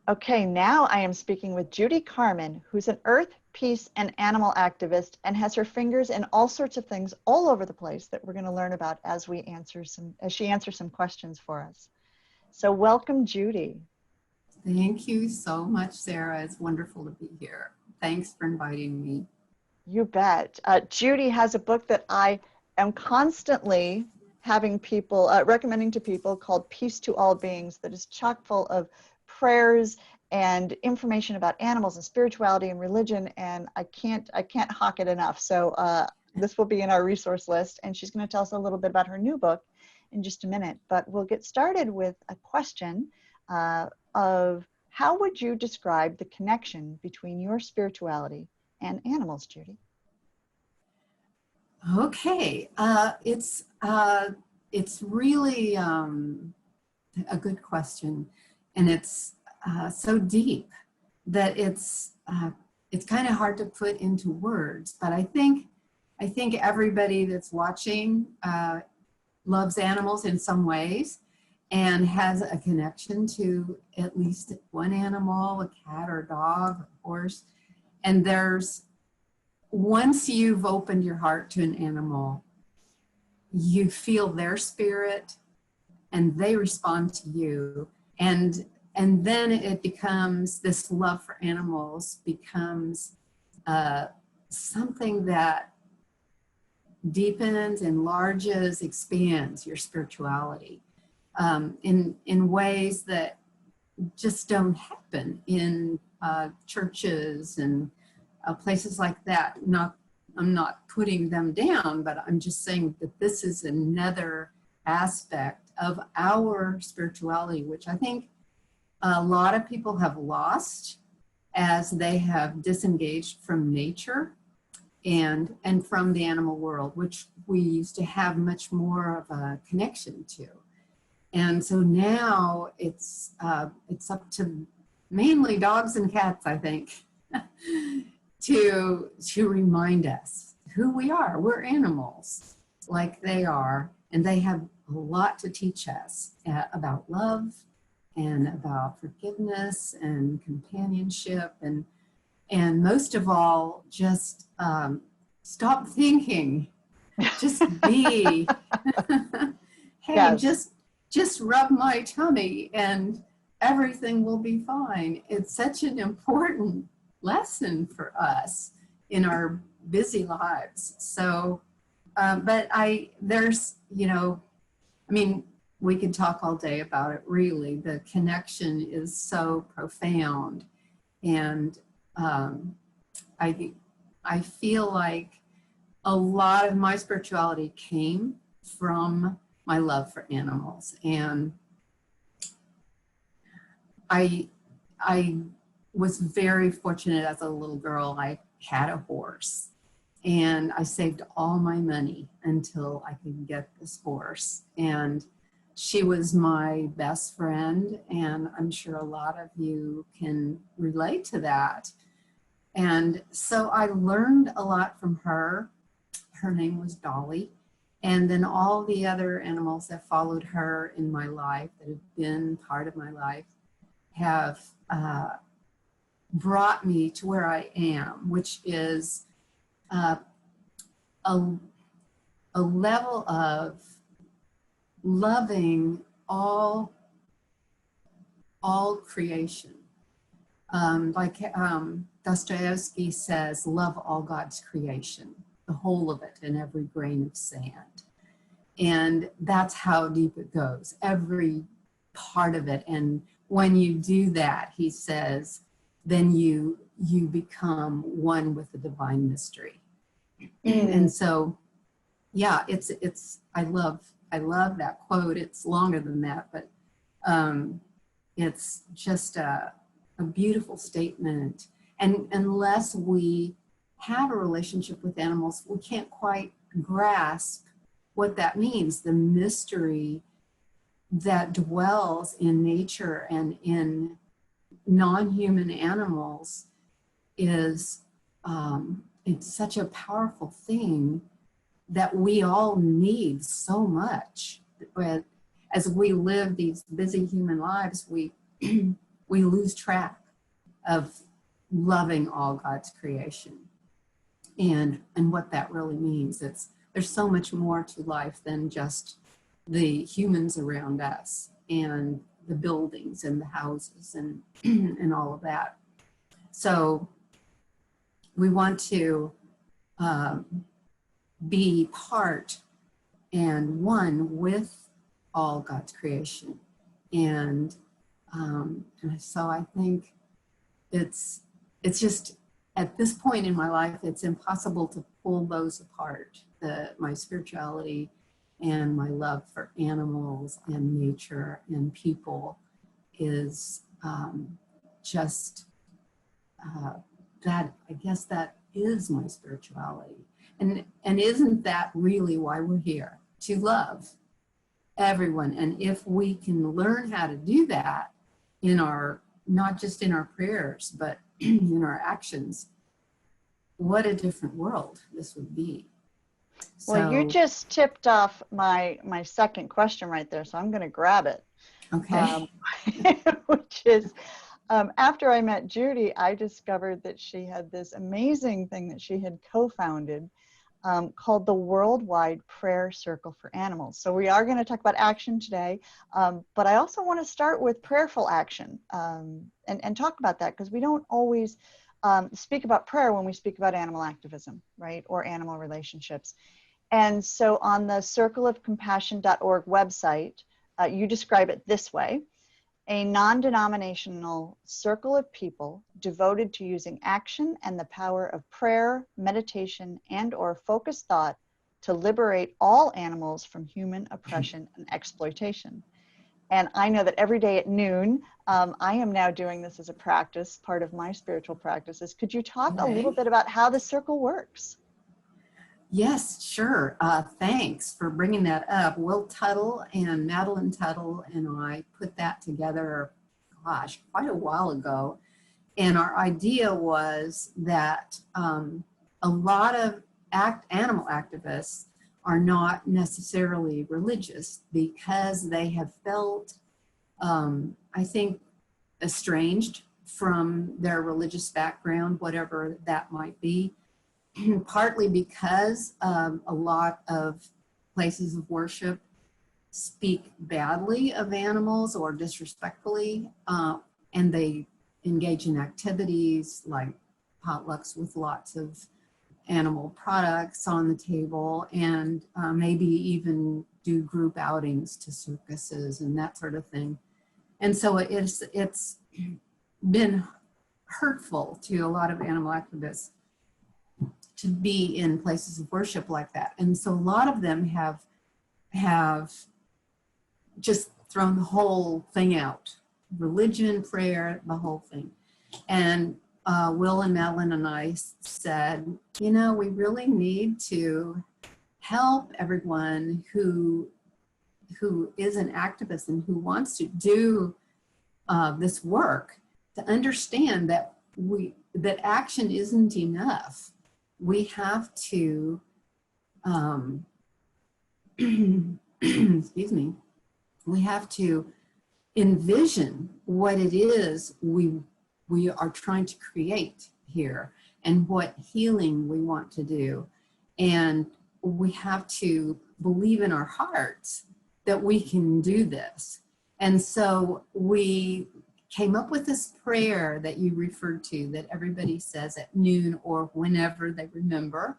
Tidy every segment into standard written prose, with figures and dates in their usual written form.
Okay, now I am speaking with Judy Carman, who's an earth, peace, and animal activist and has her fingers in all sorts of things all over the place that we're going to learn about as she answers some questions for us. So welcome, Judy. Thank you so much, Sarah. It's wonderful to be here. Thanks for inviting me. You bet. Judy has a book that I am constantly having people, recommending to people, called Peace to All Beings, that is chock full of prayers and information about animals and spirituality and religion, and I can't hawk it enough. So this will be in our resource list, and she's going to tell us a little bit about her new book in just a minute. But we'll get started with a question of how would you describe the connection between your spirituality and animals, Judy? Okay, it's really a good question, and it's so deep that it's kind of hard to put into words. But I think everybody that's watching loves animals in some ways and has a connection to at least one animal, a cat or a dog, a horse. And once you've opened your heart to an animal, you feel their spirit and they respond to you. And then it becomes, this love for animals becomes something that deepens, enlarges, expands your spirituality in ways that just don't happen in churches and places like that. I'm not putting them down, but I'm just saying that this is another aspect of our spirituality, which I think a lot of people have lost as they have disengaged from nature and from the animal world, which we used to have much more of a connection to. And so now it's up to mainly dogs and cats, I think, to remind us who we are. We're animals like they are, and they have a lot to teach us about love and about forgiveness and companionship, and most of all, just stop thinking, just be. Hey, Yes. just rub my tummy and everything will be fine. It's such an important lesson for us in our busy lives. So, but there's, we could talk all day about it, really. The connection is so profound. And I feel like a lot of my spirituality came from my love for animals. And I was very fortunate as a little girl. I had a horse and I saved all my money until I could get this horse. And she was my best friend, and I'm sure a lot of you can relate to that. And so I learned a lot from her. Her name was Dolly. And then all the other animals that followed her in my life, that have been part of my life, have brought me to where I am, which is a level of loving all creation. Like Dostoevsky says, love all God's creation, the whole of it and every grain of sand. And that's how deep it goes, every part of it. And when you do that, he says, then you become one with the divine mystery. And so, yeah, I love that quote. It's longer than that, but it's just a beautiful statement. And unless we have a relationship with animals, we can't quite grasp what that means, the mystery that dwells in nature and in non-human animals is it's such a powerful thing that we all need so much. As we live these busy human lives, we we lose track of loving all God's creation and what that really means. There's so much more to life than just the humans around us and the buildings and the houses and and all of that. So we want to be part and one with all God's creation. And so I think it's just, at this point in my life, it's impossible to pull those apart, my spirituality and my love for animals and nature and people is just that. I guess that is my spirituality. And isn't that really why we're here? To love everyone. And if we can learn how to do that in our, not just in our prayers, but in our actions, what a different world this would be. Well, you just tipped off my second question right there, so I'm going to grab it. Okay. Which is, after I met Judy, I discovered that she had this amazing thing that she had co-founded called the Worldwide Prayer Circle for Animals. So we are going to talk about action today, but I also want to start with prayerful action and talk about that, because we don't always speak about prayer when we speak about animal activism, right, or animal relationships. And so on the circleofcompassion.org website, you describe it this way: a non-denominational circle of people devoted to using action and the power of prayer, meditation, and/or focused thought to liberate all animals from human oppression and exploitation. And I know that every day at noon, I am now doing this as a practice, part of my spiritual practices. Could you talk a little bit about how the circle works? Yes, sure. Thanks for bringing that up. Will Tuttle and Madeline Tuttle and I put that together, gosh, quite a while ago. And our idea was that a lot of animal activists are not necessarily religious because they have felt, I think, estranged from their religious background, whatever that might be. Partly because a lot of places of worship speak badly of animals or disrespectfully, and they engage in activities like potlucks with lots of animal products on the table, and maybe even do group outings to circuses and that sort of thing. And so it's been hurtful to a lot of animal activists to be in places of worship like that. And so a lot of them have just thrown the whole thing out. Religion, prayer, the whole thing. And Will and Madeline and I said, you know, we really need to help everyone who is an activist and who wants to do this work to understand that that action isn't enough. We have to, excuse me, we have to envision what it is we are trying to create here and what healing we want to do. And we have to believe in our hearts that we can do this. And so we came up with this prayer that you referred to that everybody says at noon or whenever they remember.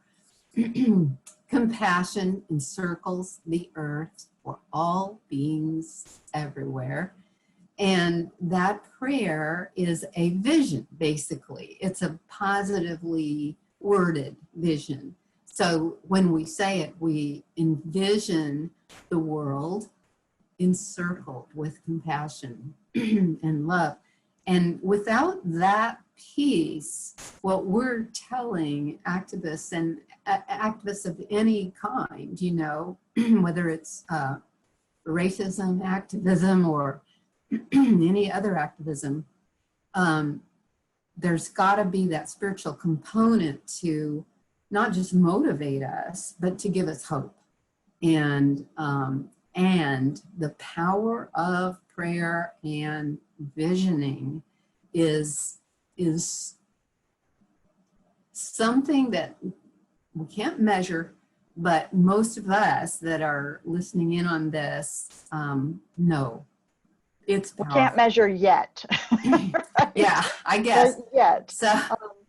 Compassion encircles the earth for all beings everywhere. And that prayer is a vision, basically. It's a positively worded vision. So when we say it, we envision the world encircled with compassion and love. And without that piece, what we're telling activists and activists of any kind, you know, whether it's racism activism or any other activism, there's got to be that spiritual component to not just motivate us, but to give us hope. And And the power of prayer and visioning is something that we can't measure, but most of us that are listening in on this know it's We powerful. can't measure yet. Right? Yeah, I guess. Right, yet. So,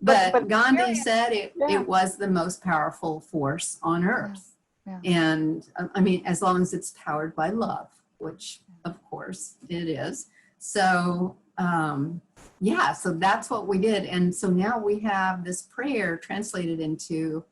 but Gandhi said it was the most powerful force on earth. Yeah. And I mean, as long as it's powered by love, which of course it is. So, yeah, so that's what we did. And so now we have this prayer translated into,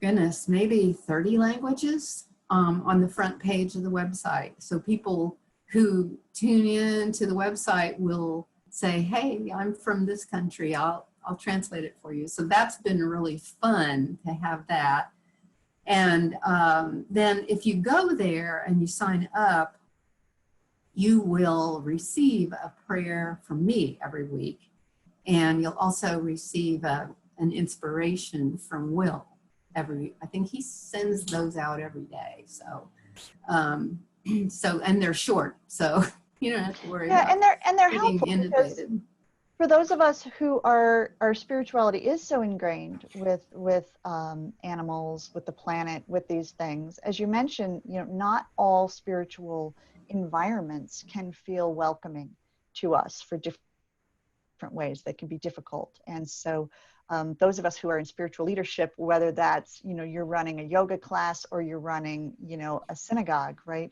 goodness, maybe 30 languages on the front page of the website. So people who tune in to the website will say, hey, I'm from this country, I'll translate it for you. So that's been really fun to have that. And then if you go there and you sign up, you will receive a prayer from me every week. And you'll also receive an inspiration from Will I think he sends those out every day. So, and they're short, so you don't have to worry about and they're being helpful inundated. For those of us who our spirituality is so ingrained with animals, with the planet, with these things, as you mentioned, not all spiritual environments can feel welcoming to us for different ways. They can be difficult. And so those of us who are in spiritual leadership, whether that's, you're running a yoga class or you're running, a synagogue, right?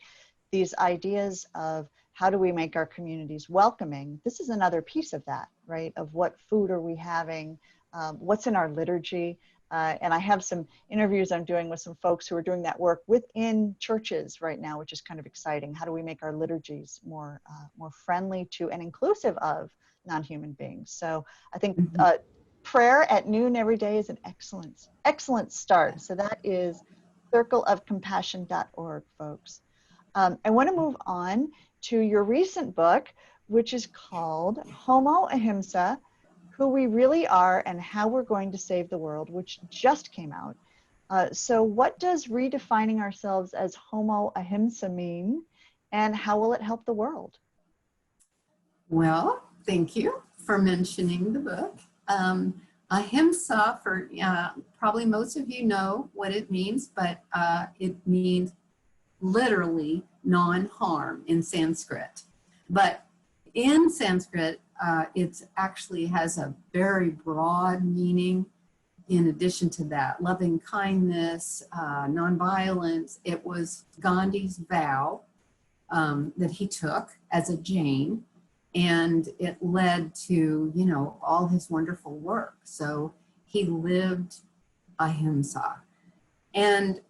These ideas of how do we make our communities welcoming? This is another piece of that, right? Of what food are we having? What's in our liturgy? And I have some interviews I'm doing with some folks who are doing that work within churches right now, which is kind of exciting. How do we make our liturgies more friendly to and inclusive of non-human beings? So I think prayer at noon every day is an excellent start. So that is circleofcompassion.org, folks. I want to move on to your recent book, which is called Homo Ahimsa, Who We Really Are and How We're Going to Save the World, which just came out. So what does redefining ourselves as Homo Ahimsa mean, and how will it help the world? Well, thank you for mentioning the book. Ahimsa, for probably most of you know what it means, but it means literally non-harm in Sanskrit. But in Sanskrit, it actually has a very broad meaning. In addition to that, loving kindness, nonviolence. It was Gandhi's vow that he took as a Jain, and it led to, all his wonderful work. So he lived ahimsa. And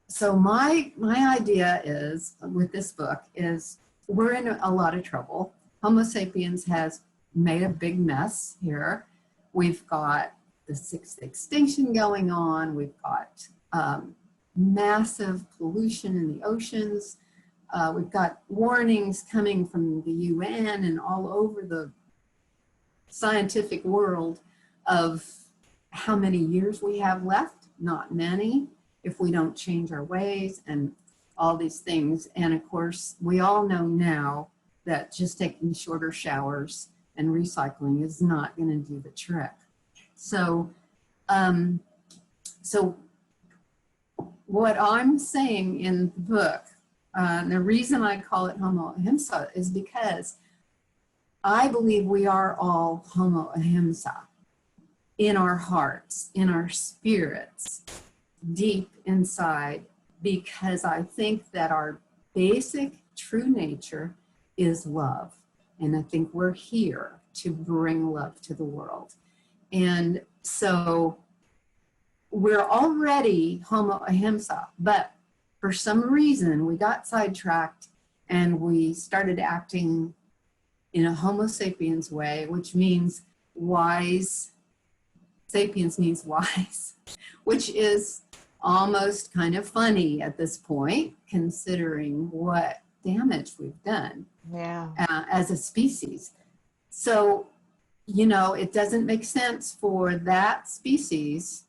so my idea is, with this book, is we're in a lot of trouble. Homo sapiens has made a big mess here. We've got the sixth extinction going on. We've got massive pollution in the oceans. We've got warnings coming from the UN and all over the scientific world of how many years we have left. Not many, if we don't change our ways and all these things. And of course, we all know now that just taking shorter showers and recycling is not going to do the trick. So, so what I'm saying in the book, the reason I call it Homo Ahimsa is because I believe we are all Homo Ahimsa in our hearts, in our spirits, deep inside, because I think that our basic true nature is love. And I think we're here to bring love to the world. And so we're already Homo Ahimsa, but for some reason we got sidetracked and we started acting in a Homo sapiens way, which means wise. Sapiens means wise, which is almost kind of funny at this point, considering what damage we've done as a species. So, it doesn't make sense for that species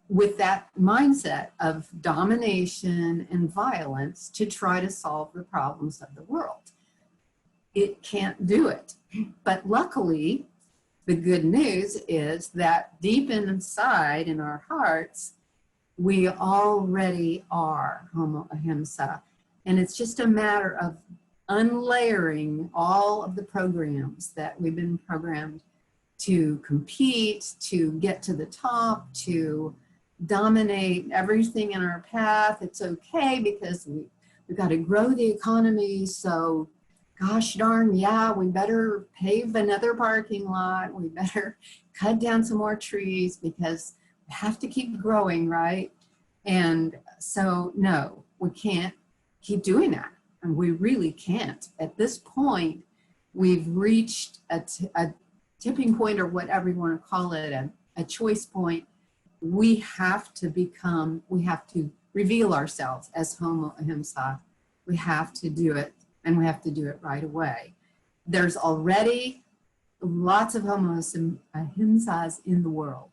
with that mindset of domination and violence to try to solve the problems of the world. It can't do it. But luckily, the good news is that deep inside in our hearts, we already are Homo Ahimsa. And it's just a matter of unlayering all of the programs that we've been programmed to compete, to get to the top, to dominate everything in our path. It's okay because we've got to grow the economy. So gosh darn, yeah, we better pave another parking lot. We better cut down some more trees because we have to keep growing, right? And so, no, we can't keep doing that. And we really can't. At this point, we've reached a tipping point, or whatever you want to call it, a choice point. We have to reveal ourselves as Homo Ahimsa. We have to do it, and we have to do it right away. There's already lots of Homo Ahimsas in the world.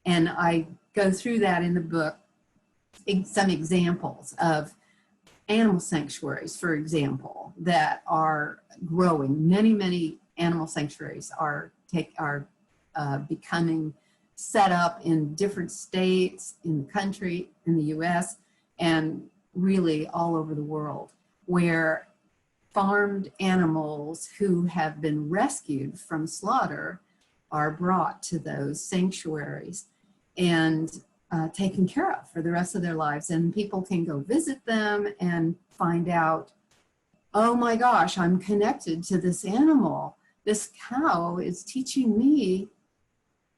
And I go through that in the book, some examples of animal sanctuaries, for example, that are growing. Many, many animal sanctuaries are becoming set up in different states in the country, in the US, and really all over the world, where farmed animals who have been rescued from slaughter are brought to those sanctuaries and taken care of for the rest of their lives. And people can go visit them and find out, oh my gosh, I'm connected to this animal. This cow is teaching me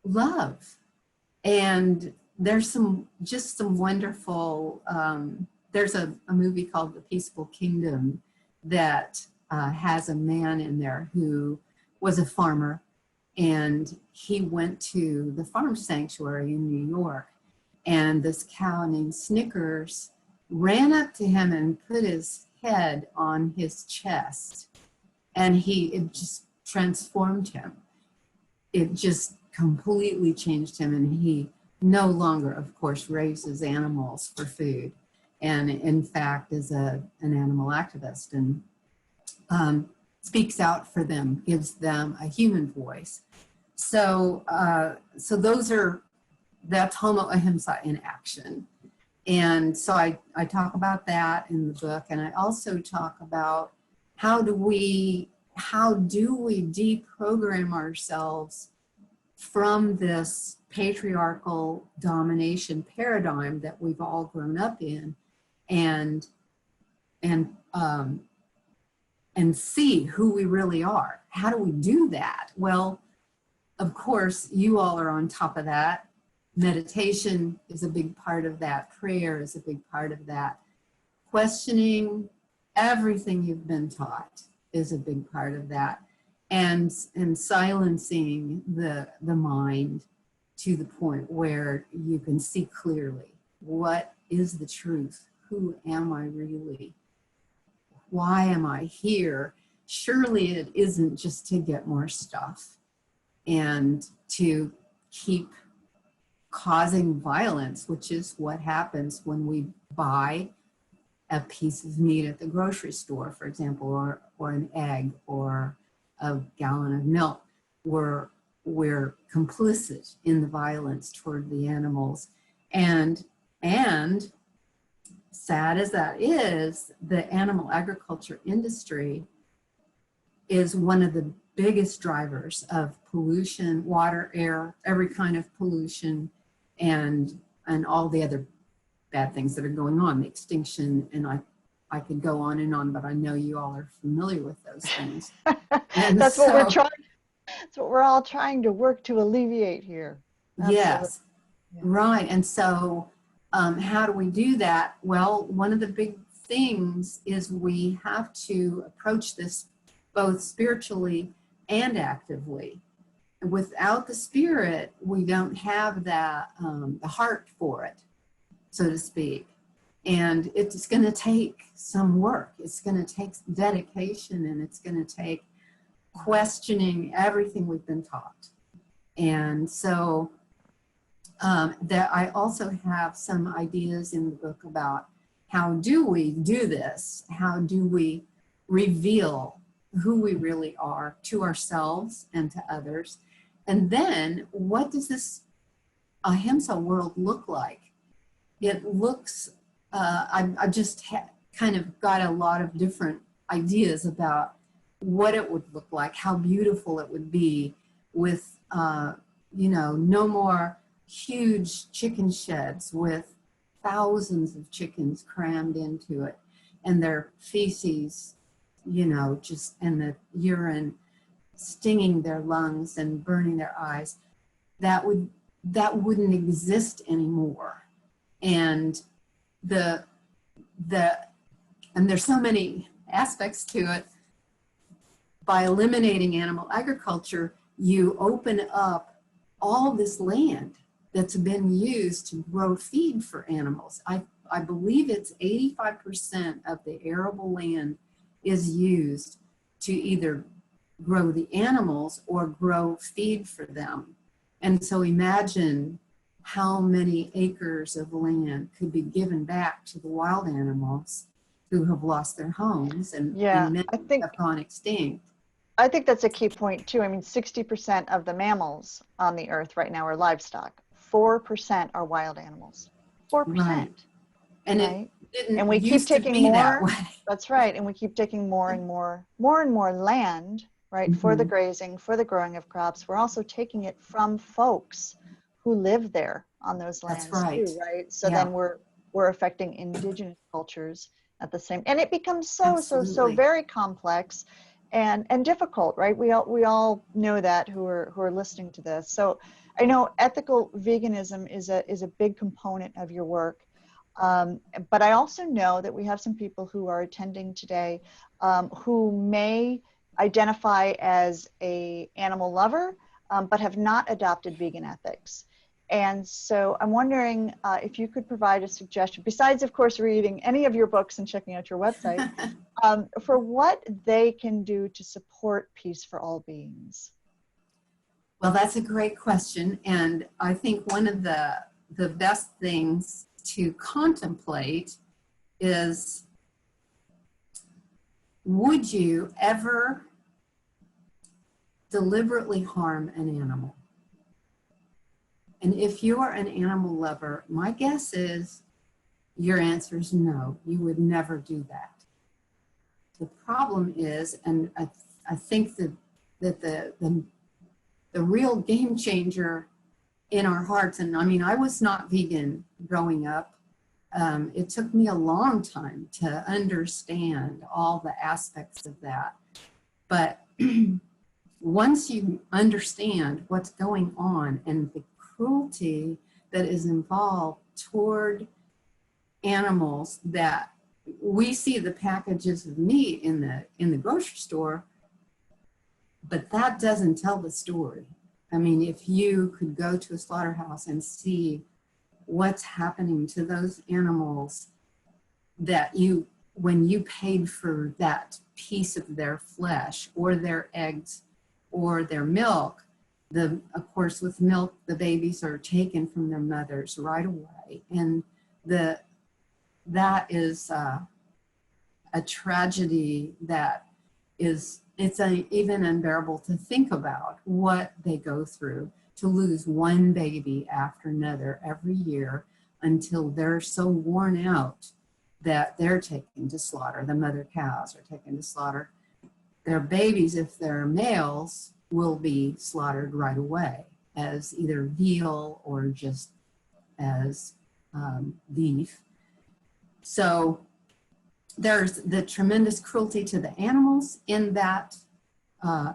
love. And there's some wonderful, there's a movie called The Peaceful Kingdom that has a man in there who was a farmer, and he went to the farm sanctuary in New York, and this cow named Snickers ran up to him and put his head on his chest, and it just transformed him. It just completely changed him, and he no longer, of course, raises animals for food, and in fact is an animal activist, and speaks out for them, gives them a human voice. So that's Homo Ahimsa in action. And so I talk about that in the book, and I also talk about how do we deprogram ourselves from this patriarchal domination paradigm that we've all grown up in, and see who we really are. How do we do that? Well, of course, you all are on top of that. Meditation is a big part of that. Prayer is a big part of that. Questioning everything you've been taught is a big part of that. And silencing the mind to the point where you can see clearly, what is the truth? Who am I really? Why am I here? Surely it isn't just to get more stuff and to keep causing violence, which is what happens when we buy a piece of meat at the grocery store, for example, or an egg or a gallon of milk. We're complicit in the violence toward the animals. And sad as that is, the animal agriculture industry is one of the biggest drivers of pollution, water, air, every kind of pollution, and all the other bad things that are going on, the extinction, and I could go on, but I know you all are familiar with those things. That's what we're all trying to work to alleviate here. Absolutely. Yes, yeah. Right. And so how do we do that? Well, one of the big things is we have to approach this both spiritually and actively. Without the spirit, we don't have that the heart for it, so to speak. And it's going to take some work. It's going to take dedication, and it's going to take questioning everything we've been taught. And so that I also have some ideas in the book about how do we do this? How do we reveal who we really are to ourselves and to others? And then what does this Ahimsa world look like? It looks, I've just kind of got a lot of different ideas about what it would look like, how beautiful it would be with, you know, no more huge chicken sheds with thousands of chickens crammed into it and their feces, you know, just, and the urine stinging their lungs and burning their eyes. That wouldn't exist anymore. And and there's so many aspects to it. By eliminating animal agriculture, you open up all this land that's been used to grow feed for animals. I believe it's 85% of the arable land is used to either grow the animals or grow feed for them. And so imagine how many acres of land could be given back to the wild animals who have lost their homes and many have gone extinct. I think that's a key point too. I mean, 60% of the mammals on the earth right now are livestock. 4% are wild animals. 4%. Right. And right? it didn't and we keep taking more. That way. That's right. And we keep taking more and more land, right, for the grazing, for the growing of crops. We're also taking it from folks who live there on those lands too, right? So then we're affecting indigenous cultures at the same, and it becomes so very complex and difficult, right? We all know that who are listening to this. So I know ethical veganism is a big component of your work. But I also know that we have some people who are attending today who may identify as an animal lover, but have not adopted vegan ethics. And so I'm wondering if you could provide a suggestion, besides, of course, reading any of your books and checking out your website, for what they can do to support peace for all beings. Well, that's a great question. And I think one of the best things to contemplate is, would you ever deliberately harm an animal? And if you are an animal lover, my guess is your answer is no, you would never do that. The problem is, and I think that the real game changer in our hearts, and I mean, I was not vegan growing up. It took me a long time to understand all the aspects of that. But once you understand what's going on and the cruelty that is involved toward animals, that we see the packages of meat in the grocery store, but that doesn't tell the story. I mean, if you could go to a slaughterhouse and see what's happening to those animals, that when you paid for that piece of their flesh or their eggs or their milk, of course with milk, the babies are taken from their mothers right away. And that is a tragedy that is, even unbearable to think about what they go through to lose one baby after another every year until they're so worn out that they're taken to slaughter. The mother cows are taken to slaughter. Their babies, if they're males, will be slaughtered right away as either veal or just as beef. So there's the tremendous cruelty to the animals in that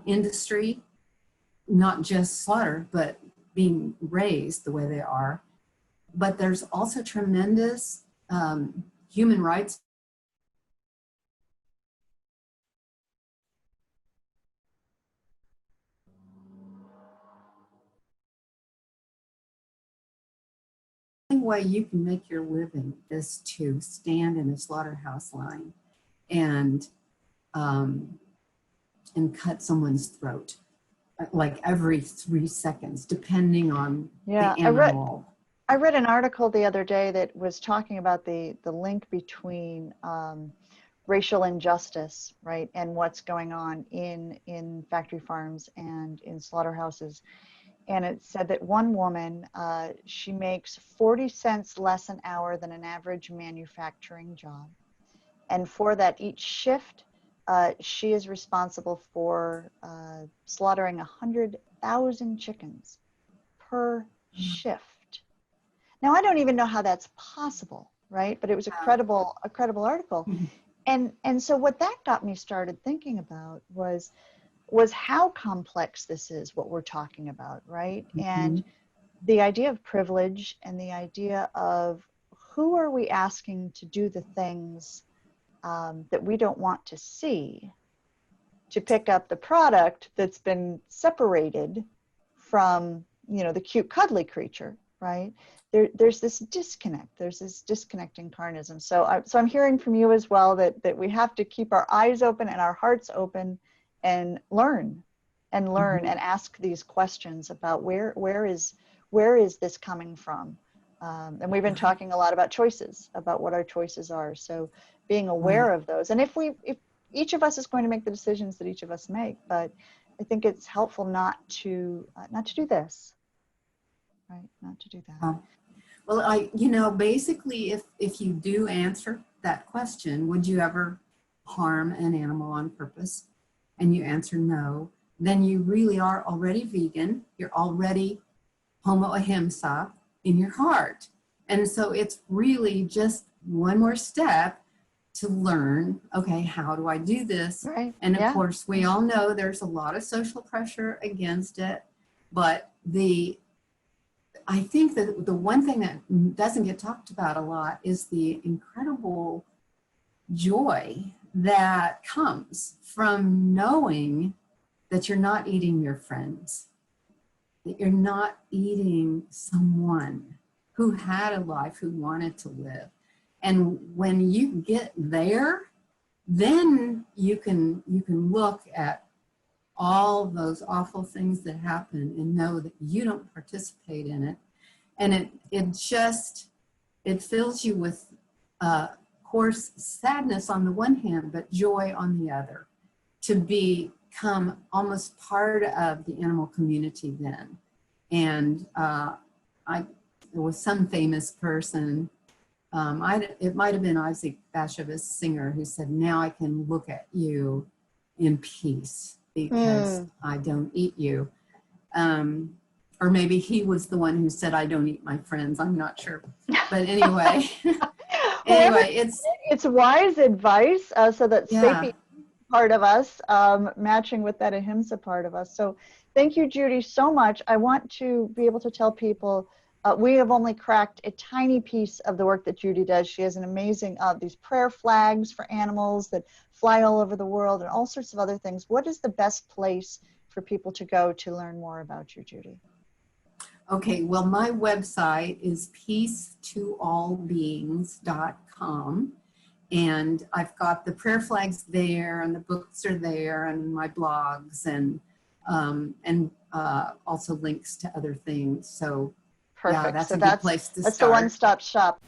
industry, not just slaughter, but being raised the way they are. But there's also tremendous human rights. The only way you can make your living is to stand in a slaughterhouse line and cut someone's throat, like every 3 seconds, depending on the animal. I read an article the other day that was talking about the link between racial injustice, right, and what's going on in factory farms and in slaughterhouses. And it said that one woman, she makes 40 cents less an hour than an average manufacturing job. And for that, each shift, she is responsible for slaughtering 100,000 chickens per shift. Now, I don't even know how that's possible, right? But it was a credible article. And so what that got me started thinking about was how complex this is, what we're talking about, right? And the idea of privilege and the idea of who are we asking to do the things that we don't want to see, to pick up the product that's been separated from, the cute cuddly creature, right? There's this disconnect. There's this disconnect in carnism. So I'm hearing from you as well that we have to keep our eyes open and our hearts open and learn and ask these questions about where is this coming from? And we've been talking a lot about choices, about what our choices are. So being aware of those. And if each of us is going to make the decisions that each of us make, but I think it's helpful not to do this, right? Not to do that. Well, basically, if you do answer that question, would you ever harm an animal on purpose? And you answer no, then you really are already vegan. You're already Homo Ahimsa in your heart. And so it's really just one more step to learn, okay, how do I do this? Right. And of course, we all know there's a lot of social pressure against it, but I think that the one thing that doesn't get talked about a lot is the incredible joy that comes from knowing that you're not eating your friends, that you're not eating someone who had a life, who wanted to live. And when you get there, then you can look at all those awful things that happen and know that you don't participate in it. And it fills you with, of course, sadness on the one hand, but joy on the other, to become almost part of the animal community then. And there was some famous person, it might have been Isaac Bashevis Singer, who said, now I can look at you in peace because I don't eat you. Or maybe he was the one who said, I don't eat my friends. I'm not sure. But anyway, it's wise advice, so that sapient part of us matching with that ahimsa part of us. So thank you, Judy, so much. I want to be able to tell people we have only cracked a tiny piece of the work that Judy does. She has an amazing, these prayer flags for animals that fly all over the world and all sorts of other things. What is the best place for people to go to learn more about you, Judy? Okay, well, my website is peacetoallbeings.com. And I've got the prayer flags there, and the books are there, and my blogs, and also links to other things. So perfect. Yeah, that's so a good place to start. That's the one-stop shop.